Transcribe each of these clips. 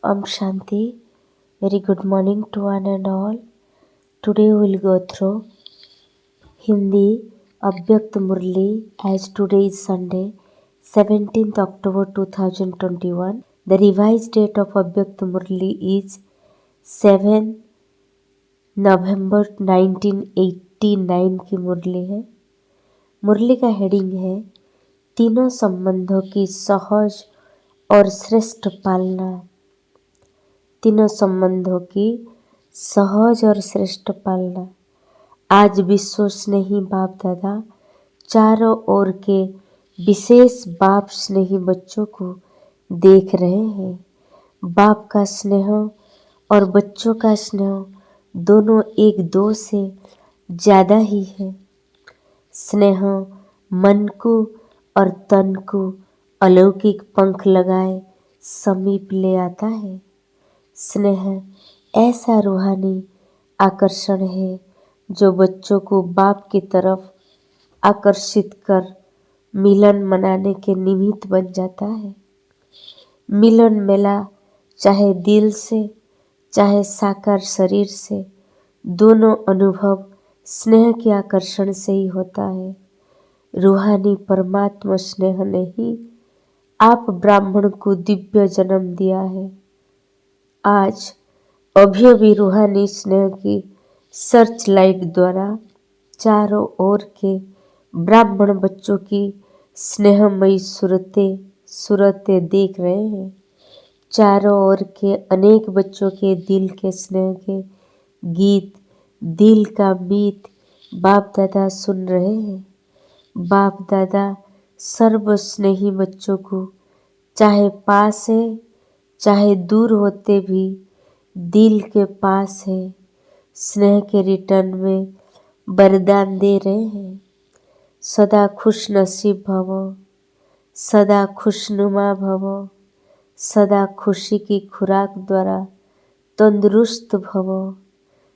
Om Shanti. Very good morning to one and all. Today we will go through Hindi Abhyakt Murli as today is Sunday, 17th October 2021. The revised date of Abhyakt Murli is 7 नवंबर 1989 की मुरली है। मुरली का heading है तीनों संबंधों की सहज और श्रेष्ठ पालना। तीनों संबंधों की सहज और श्रेष्ठ पालना। आज विश्व स्नेही बाप दादा चारों ओर के विशेष बाप स्नेही बच्चों को देख रहे हैं। बाप का स्नेह और बच्चों का स्नेह दोनों एक दो से ज़्यादा ही है। स्नेह मन को और तन को अलौकिक पंख लगाए समीप ले आता है। स्नेह ऐसा रूहानी आकर्षण है जो बच्चों को बाप की तरफ आकर्षित कर मिलन मनाने के निमित्त बन जाता है। मिलन मेला चाहे दिल से चाहे साकार शरीर से, दोनों अनुभव स्नेह के आकर्षण से ही होता है। रूहानी परमात्मा स्नेह ने ही आप ब्राह्मण को दिव्य जन्म दिया है। आज अभी भी रूहानी स्नेह की सर्च लाइट द्वारा चारों ओर के ब्राह्मण बच्चों की स्नेहमयी सूरतें देख रहे हैं। चारों ओर के अनेक बच्चों के दिल के स्नेह के गीत, दिल का मीत बाप दादा सुन रहे हैं। बाप दादा सर्व स्नेही बच्चों को चाहे पास है चाहे दूर होते भी दिल के पास है, स्नेह के रिटर्न में वरदान दे रहे हैं। सदा खुश नसीब भवो, सदा खुशनुमा भवो, सदा खुशी की खुराक द्वारा तंदुरुस्त भवो,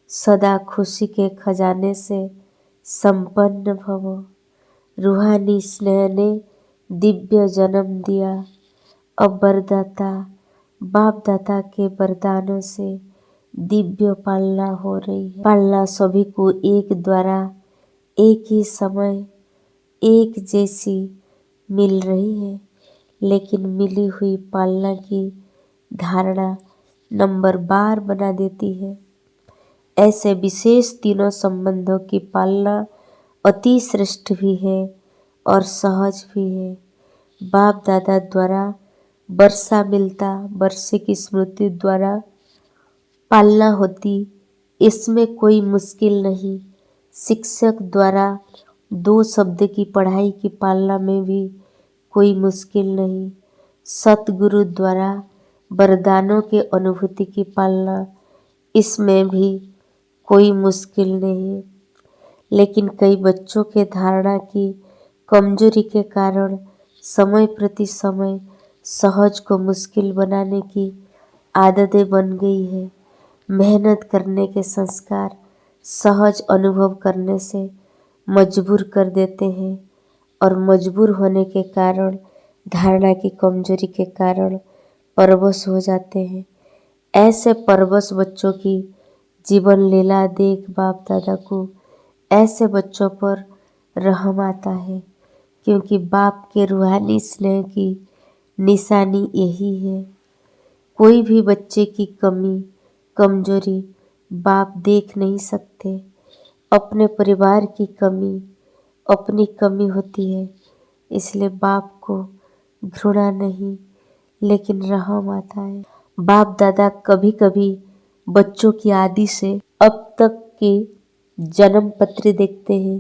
सदा खुशी के खजाने से संपन्न भवो। रूहानी स्नेह ने दिव्य जन्म दिया। अब वरदाता बाप दाता के वरदानों से दिव्य पालना हो रही है। पालना सभी को एक द्वारा एक ही समय एक जैसी मिल रही है, लेकिन मिली हुई पालना की धारणा नंबर बार बना देती है। ऐसे विशेष तीनों संबंधों की पालना अति श्रेष्ठ भी है और सहज भी है। बाप दादा द्वारा वर्षा मिलता, वर्षे की स्मृति द्वारा पालना होती, इसमें कोई मुश्किल नहीं। शिक्षक द्वारा 2 शब्द की पढ़ाई की पालना में भी कोई मुश्किल नहीं। सतगुरु द्वारा वरदानों के अनुभूति की पालना, इसमें भी कोई मुश्किल नहीं। लेकिन कई बच्चों के धारणा की कमजोरी के कारण समय प्रति समय सहज को मुश्किल बनाने की आदतें बन गई है। मेहनत करने के संस्कार सहज अनुभव करने से मजबूर कर देते हैं और मजबूर होने के कारण धारणा की कमजोरी के कारण परवश हो जाते हैं। ऐसे परवश बच्चों की जीवन लीला देख बाप दादा को ऐसे बच्चों पर रहम आता है, क्योंकि बाप के रूहानी स्नेह की निशानी यही है। कोई भी बच्चे की कमी कमजोरी बाप देख नहीं सकते। अपने परिवार की कमी अपनी कमी होती है, इसलिए बाप को घृणा नहीं लेकिन रहम आता है। बाप दादा कभी कभी बच्चों की आदि से अब तक की जन्म पत्री देखते हैं।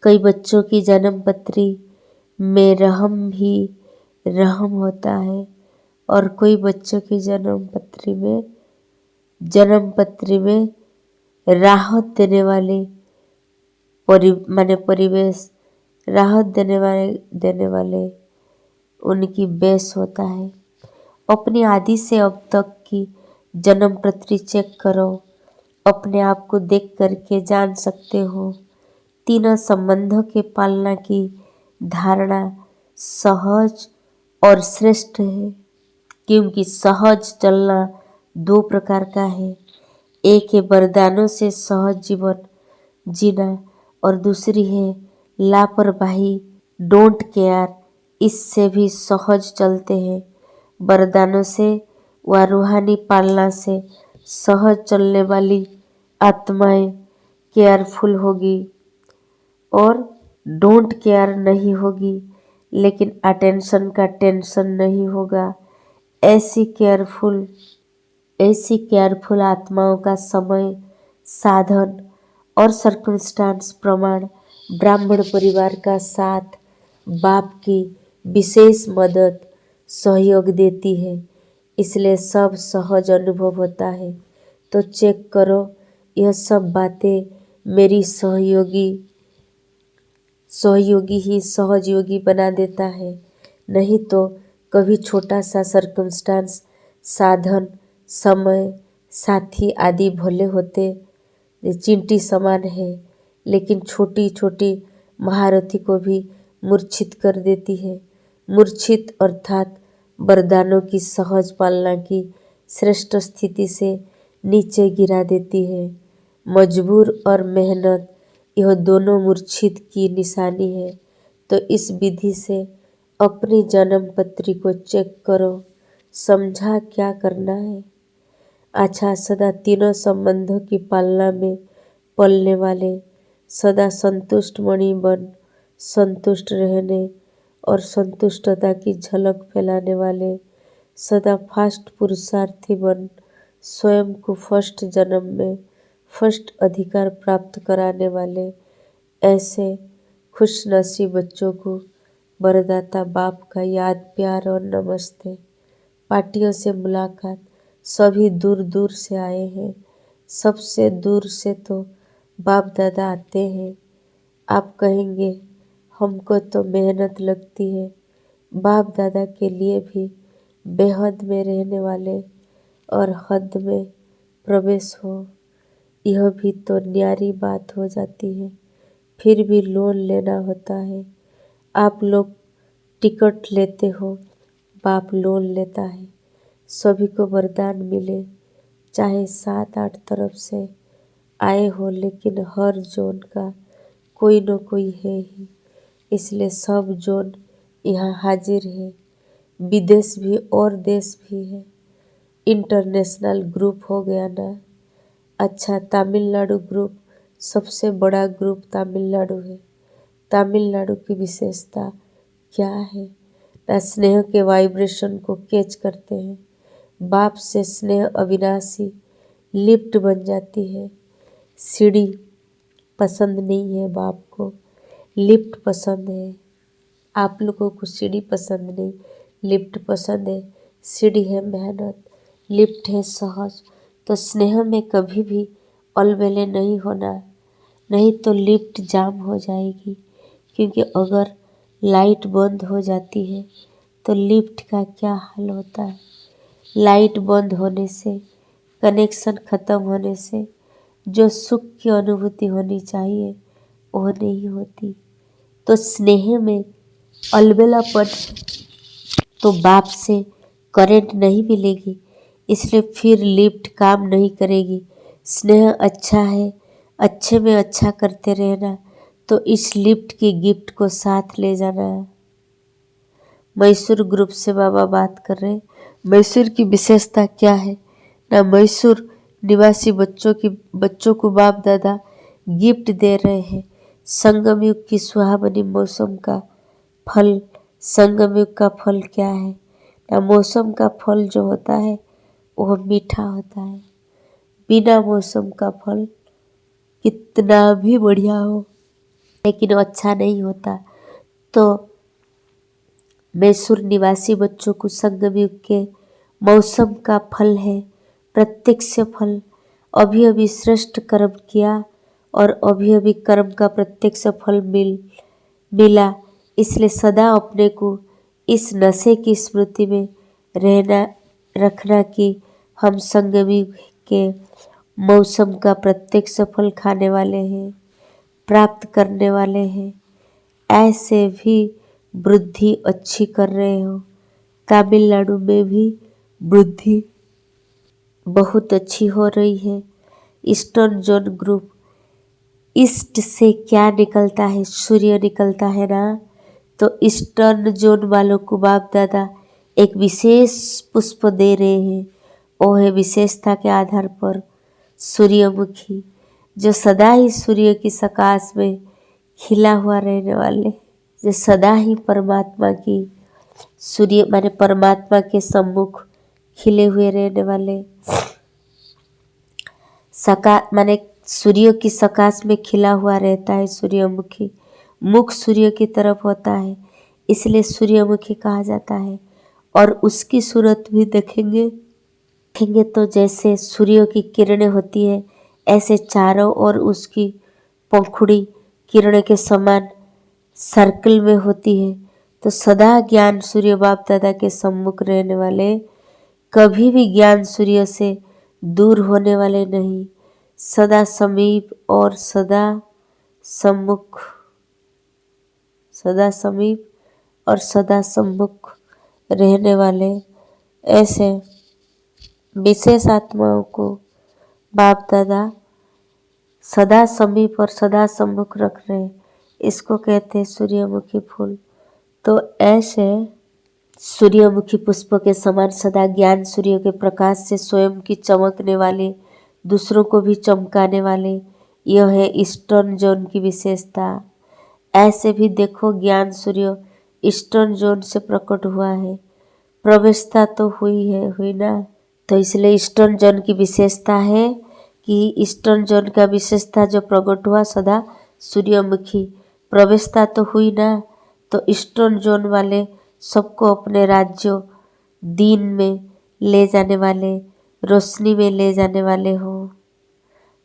कई बच्चों की जन्म पत्री में रहम होता है और कोई बच्चों की जन्म पत्री में राहत देने वाले परिवेश राहत देने वाले उनकी बेस होता है। अपनी आदि से अब तक की जन्म पत्री चेक करो, अपने आप को देख करके जान सकते हो। तीनों संबंधों के पालना की धारणा सहज और श्रेष्ठ है। क्योंकि सहज चलना दो प्रकार का है। एक है वरदानों से सहज जीवन जीना और दूसरी है लापरवाही, डोंट केयर, इससे भी सहज चलते हैं। वरदानों से व रूहानी पालना से सहज चलने वाली आत्माएं केयरफुल होगी और डोंट केयर नहीं होगी, लेकिन अटेंशन का टेंशन नहीं होगा। ऐसी केयरफुल आत्माओं का समय, साधन और सर्कमस्टांस प्रमाण ब्राह्मण परिवार का साथ, बाप की विशेष मदद, सहयोग देती है, इसलिए सब सहज अनुभव होता है। तो चेक करो, यह सब बातें मेरी सहयोगी ही सहजयोगी बना देता है। नहीं तो कभी छोटा सा सर्कमस्टांस, साधन, समय, साथी आदि भले होते चींटी समान है, लेकिन छोटी छोटी महारथी को भी मूर्छित कर देती है। मूर्छित अर्थात वरदानों की सहज पालना की श्रेष्ठ स्थिति से नीचे गिरा देती है। मजबूर और मेहनत, यह दोनों मूर्छित की निशानी है। तो इस विधि से अपनी जन्म पत्री को चेक करो, समझा क्या करना है। अच्छा, सदा तीनों संबंधों की पालना में पलने वाले, सदा संतुष्ट मणि बन संतुष्ट रहने और संतुष्टता की झलक फैलाने वाले, सदा फास्ट पुरुषार्थी बन स्वयं को फर्स्ट जन्म में फर्स्ट अधिकार प्राप्त कराने वाले, ऐसे खुशनसीब बच्चों को वरदाता बाप का याद, प्यार और नमस्ते। पार्टियों से मुलाकात, सभी दूर दूर से आए हैं। सबसे दूर से तो बाप दादा आते हैं। आप कहेंगे हमको तो मेहनत लगती है। बाप दादा के लिए भी बेहद में रहने वाले और हद में प्रवेश हो, यह भी तो न्यारी बात हो जाती है। फिर भी लोन लेना होता है। आप लोग टिकट लेते हो, बाप लोन लेता है। सभी को वरदान मिले, चाहे 7-8 तरफ से आए हो, लेकिन हर जोन का कोई न कोई है ही, इसलिए सब जोन यहाँ हाजिर है। विदेश भी और देश भी है। इंटरनेशनल ग्रुप हो गया ना। अच्छा, तमिलनाडु ग्रुप सबसे बड़ा ग्रुप तमिलनाडु है। तमिलनाडु की विशेषता क्या है? ना स्नेह के वाइब्रेशन को कैच करते हैं। बाप से स्नेह अविनाशी लिफ्ट बन जाती है। सीढ़ी पसंद नहीं है बाप को, लिफ्ट पसंद है। आप लोगों को सीढ़ी पसंद नहीं, लिफ्ट पसंद है। सीढ़ी है मेहनत, लिफ्ट है सहज। तो स्नेह में कभी भी अलबेले नहीं होना, नहीं तो लिफ्ट जाम हो जाएगी। क्योंकि अगर लाइट बंद हो जाती है तो लिफ्ट का क्या हाल होता है। लाइट बंद होने से, कनेक्शन ख़त्म होने से जो सुख की अनुभूति होनी चाहिए वो नहीं होती। तो स्नेह में अलबेलापन, तो बाप से करंट नहीं मिलेगी, इसलिए फिर लिफ्ट काम नहीं करेगी। स्नेह अच्छा है, अच्छे में अच्छा करते रहना, तो इस लिफ्ट की गिफ्ट को साथ ले जाना। मैसूर ग्रुप से बाबा बात कर रहे हैं। मैसूर की विशेषता क्या है ना, मैसूर निवासी बच्चों को बाप दादा गिफ्ट दे रहे हैं। संगम युग की सुहावनी मौसम का फल। संगम युग का फल क्या है ना, मौसम का फल जो होता है वह मीठा होता है। बिना मौसम का फल कितना भी बढ़िया हो लेकिन अच्छा नहीं होता। तो मैसूर निवासी बच्चों को संगम युग के मौसम का फल है प्रत्यक्ष फल। अभी अभी श्रेष्ठ कर्म किया और अभी अभी कर्म का प्रत्यक्ष फल मिला, इसलिए सदा अपने को इस नशे की स्मृति में रखना कि हम संगम युग के मौसम का प्रत्यक्ष फल खाने वाले हैं, प्राप्त करने वाले हैं। ऐसे भी वृद्धि अच्छी कर रहे हो। तमिलनाडु में भी वृद्धि बहुत अच्छी हो रही है। ईस्टर्न जोन ग्रुप, ईस्ट से क्या निकलता है? सूर्य निकलता है ना। तो ईस्टर्न जोन वालों को बाप दादा एक विशेष पुष्प दे रहे हैं। वो है विशेषता के आधार पर सूर्यमुखी, जो सदा ही सूर्य की सकाश में खिला हुआ रहने वाले, जो सदा ही परमात्मा की सूर्य माने परमात्मा के सम्मुख खिले हुए रहने वाले, सका माने सूर्य की सकाश में खिला हुआ रहता है सूर्यमुखी। मुख सूर्य की तरफ होता है, इसलिए सूर्यमुखी कहा जाता है। और उसकी सूरत भी देखेंगे तो जैसे सूर्य की किरणें होती है, ऐसे चारों ओर उसकी पंखुड़ी किरणें के समान सर्कल में होती है। तो सदा ज्ञान सूर्य बाप दादा के सम्मुख रहने वाले, कभी भी ज्ञान सूर्य से दूर होने वाले नहीं, सदा समीप और सदा सम्मुख, सदा समीप और सदा सम्मुख रहने वाले ऐसे विशेष आत्माओं को बाप दादा सदा समीप और सदा सम्मुख रख रहे हैं। इसको कहते हैं सूर्यमुखी फूल। तो ऐसे सूर्यमुखी पुष्प के समान सदा ज्ञान सूर्य के प्रकाश से स्वयं की चमकने वाले, दूसरों को भी चमकाने वाले, यह है ईस्टर्न जोन की विशेषता। ऐसे भी देखो ज्ञान सूर्य ईस्टर्न जोन से प्रकट हुआ है, प्रवेशता तो हुई ना। तो इसलिए ईस्टर्न जोन की विशेषता है कि ईस्टर्न जोन का विशेषता जो प्रकट हुआ सदा सूर्यमुखी, प्रवेशता तो हुई ना। तो ईस्टर्न जोन वाले सबको अपने राज्यों दिन में ले जाने वाले, रोशनी में ले जाने वाले हो।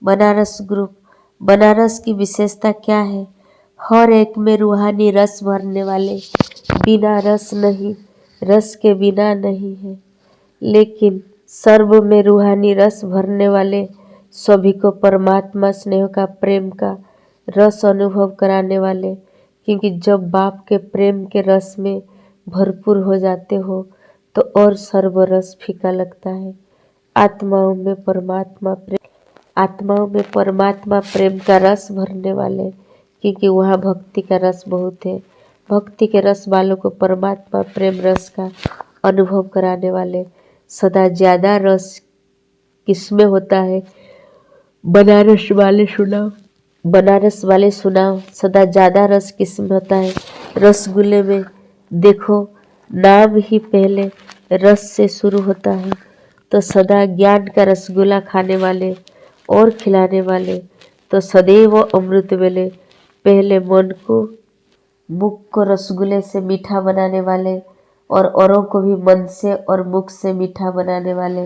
बनारस ग्रुप, बनारस की विशेषता क्या है? हर एक में रूहानी रस भरने वाले, बिना रस नहीं, रस के बिना नहीं है, लेकिन सर्व में रूहानी रस भरने वाले, सभी को परमात्मा स्नेह का, प्रेम का रस अनुभव कराने वाले। क्योंकि जब बाप के प्रेम के रस में भरपूर हो जाते हो तो और सर्व रस फीका लगता है। आत्माओं में परमात्मा प्रेम का रस भरने वाले, क्योंकि वहाँ भक्ति का रस बहुत है। भक्ति के रस वालों को परमात्मा प्रेम रस का अनुभव कराने वाले। सदा ज़्यादा रस किसमें होता है? बनारस वाले सुनाओ, सदा ज़्यादा रस किसमें होता है? रसगुल्ले में। देखो नाम ही पहले रस से शुरू होता है। तो सदा ज्ञान का रसगुल्ला खाने वाले और खिलाने वाले, तो सदैव अमृत वेले पहले मन को, मुख को रसगुल्ले से मीठा बनाने वाले और औरों को भी मन से और मुख से मीठा बनाने वाले।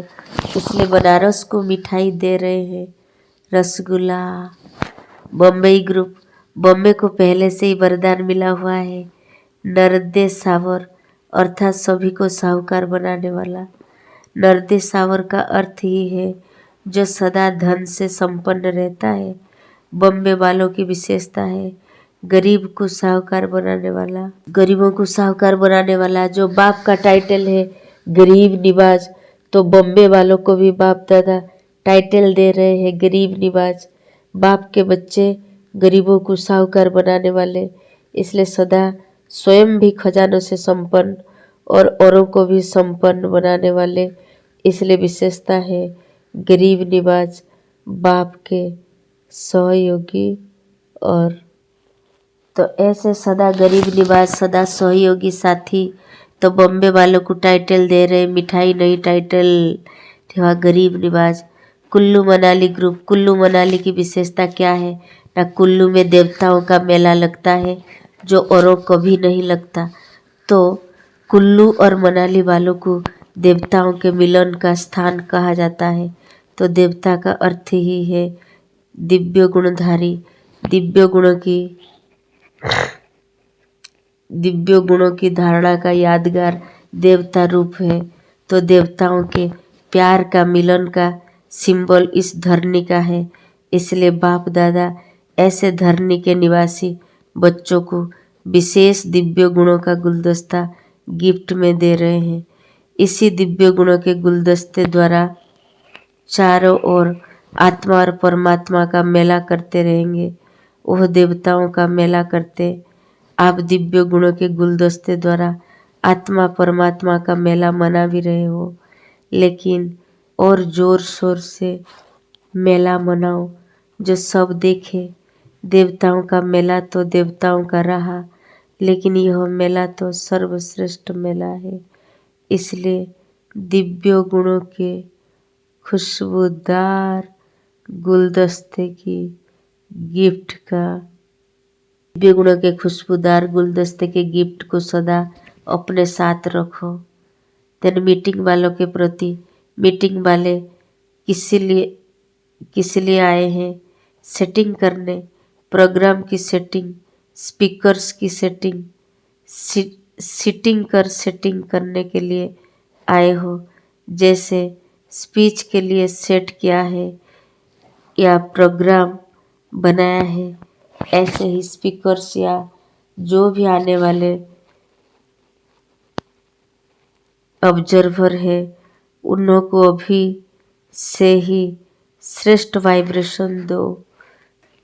इसलिए बनारस को मिठाई दे रहे हैं, रसगुल्ला। बम्बई ग्रुप, बॉम्बे को पहले से ही वरदान मिला हुआ है, नर्दे सावर, अर्थात सभी को साहूकार बनाने वाला। नर्दे सावर का अर्थ ही है जो सदा धन से संपन्न रहता है। बॉम्बे वालों की विशेषता है गरीब को साहूकार बनाने वाला, गरीबों को साहूकार बनाने वाला। जो बाप का टाइटल है गरीब निवाज, तो बॉम्बे वालों को भी बाप दादा टाइटल दे रहे हैं गरीब निवाज। बाप के बच्चे गरीबों को साहूकार बनाने वाले, इसलिए सदा स्वयं भी खजानों से संपन्न और औरों को भी संपन्न बनाने वाले। इसलिए विशेषता है गरीब निवाज, बाप के सहयोगी। और तो ऐसे सदा गरीब निवाज, सदा सहयोगी साथी। तो बॉम्बे वालों को टाइटल दे रहे, मिठाई नहीं टाइटल ठेवा गरीब निवाज। कुल्लू मनाली ग्रुप, कुल्लू मनाली की विशेषता क्या है? ना कुल्लू में देवताओं का मेला लगता है जो औरों को भी नहीं लगता। तो कुल्लू और मनाली वालों को देवताओं के मिलन का स्थान कहा जाता है। तो देवता का अर्थ ही है दिव्य गुणधारी, दिव्य गुणों की धारणा का यादगार देवता रूप है। तो देवताओं के प्यार का मिलन का सिंबल इस धरनी का है। इसलिए बाप दादा ऐसे धरनी के निवासी बच्चों को विशेष दिव्य गुणों का गुलदस्ता गिफ्ट में दे रहे हैं। इसी दिव्य गुणों के गुलदस्ते द्वारा चारों ओर आत्मा और परमात्मा का मेला करते रहेंगे। वह देवताओं का मेला करते, आप दिव्य गुणों के गुलदस्ते द्वारा आत्मा परमात्मा का मेला मना भी रहे हो, लेकिन और जोर शोर से मेला मनाओ जो सब देखे। देवताओं का मेला तो देवताओं का रहा, लेकिन यह मेला तो सर्वश्रेष्ठ मेला है। इसलिए दिव्य गुणों के खुशबूदार गुलदस्ते की गिफ्ट का दिव्य गुणों के खुशबूदार गुलदस्ते के गिफ्ट को सदा अपने साथ रखो। देन मीटिंग वालों के प्रति, मीटिंग वाले किस लिए आए हैं? सेटिंग करने, प्रोग्राम की सेटिंग, स्पीकर्स की सेटिंग, सेटिंग करने के लिए आए हो। जैसे स्पीच के लिए सेट किया है या प्रोग्राम बनाया है, ऐसे ही स्पीकर्स या जो भी आने वाले ऑब्जर्वर है, उन्हों को अभी से ही श्रेष्ठ वाइब्रेशन दो।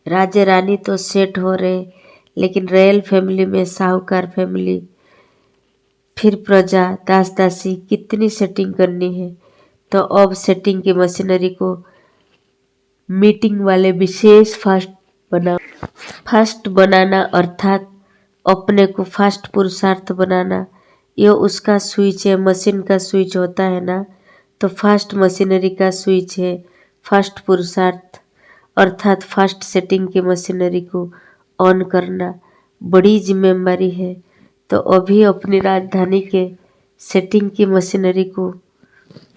राजा रानी तो सेट हो रहे, लेकिन रॉयल फैमिली में साहूकार फैमिली, फिर प्रजा, दास दासी, कितनी सेटिंग करनी है। तो अब सेटिंग की मशीनरी को मीटिंग वाले विशेष फास्ट बनाना अर्थात अपने को फास्ट पुरुषार्थ बनाना, यह उसका स्विच है। मशीन का स्विच होता है ना, तो फास्ट मशीनरी का स्विच है फास्ट पुरुषार्थ, अर्थात फास्ट सेटिंग की मशीनरी को ऑन करना बड़ी जिम्मेदारी है। तो अभी अपनी राजधानी के सेटिंग की मशीनरी को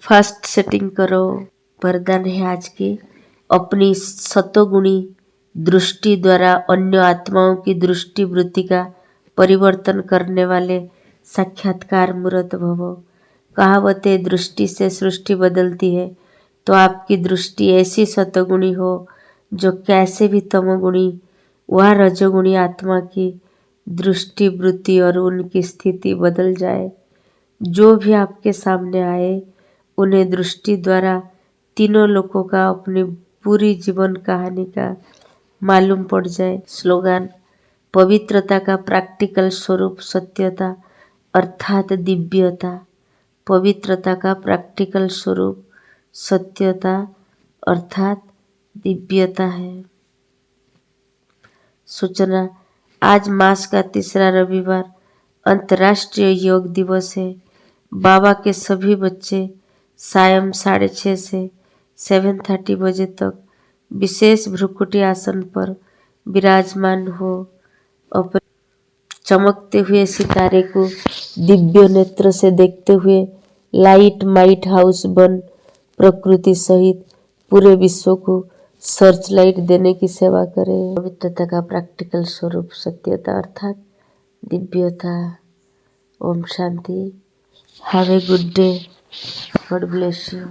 फास्ट सेटिंग करो। वरदान है आज की, अपनी सतोगुणी दृष्टि द्वारा अन्य आत्माओं की दृष्टि वृत्ति का परिवर्तन करने वाले साक्षात्कार मूर्त भवो। कहावत है, दृष्टि से सृष्टि बदलती है। तो आपकी दृष्टि ऐसी सतोगुणी हो जो कैसे भी तमोगुणी व रजोगुणी आत्मा की दृष्टि वृत्ति और उनकी स्थिति बदल जाए। जो भी आपके सामने आए, उन्हें दृष्टि द्वारा तीनों लोगों का अपनी पूरी जीवन कहानी का मालूम पड़ जाए। स्लोगन, पवित्रता का प्रैक्टिकल स्वरूप सत्यता अर्थात दिव्यता। पवित्रता का प्रैक्टिकल स्वरूप सत्यता अर्थात दिव्यता है। सूचना, आज मास का तीसरा रविवार अंतर्राष्ट्रीय योग दिवस है। बाबा के सभी बच्चे सायं 6:30 से 7:30 बजे तक विशेष भ्रुकुटी आसन पर विराजमान हो। अपने चमकते हुए सितारे को दिव्य नेत्र से देखते हुए लाइट माइट हाउस बन प्रकृति सहित पूरे विश्व को सर्च लाइट देने की सेवा करें। पवित्रता का प्रैक्टिकल स्वरूप सत्यता अर्थात दिव्यता। ओम शांति। Have a good day. God bless you.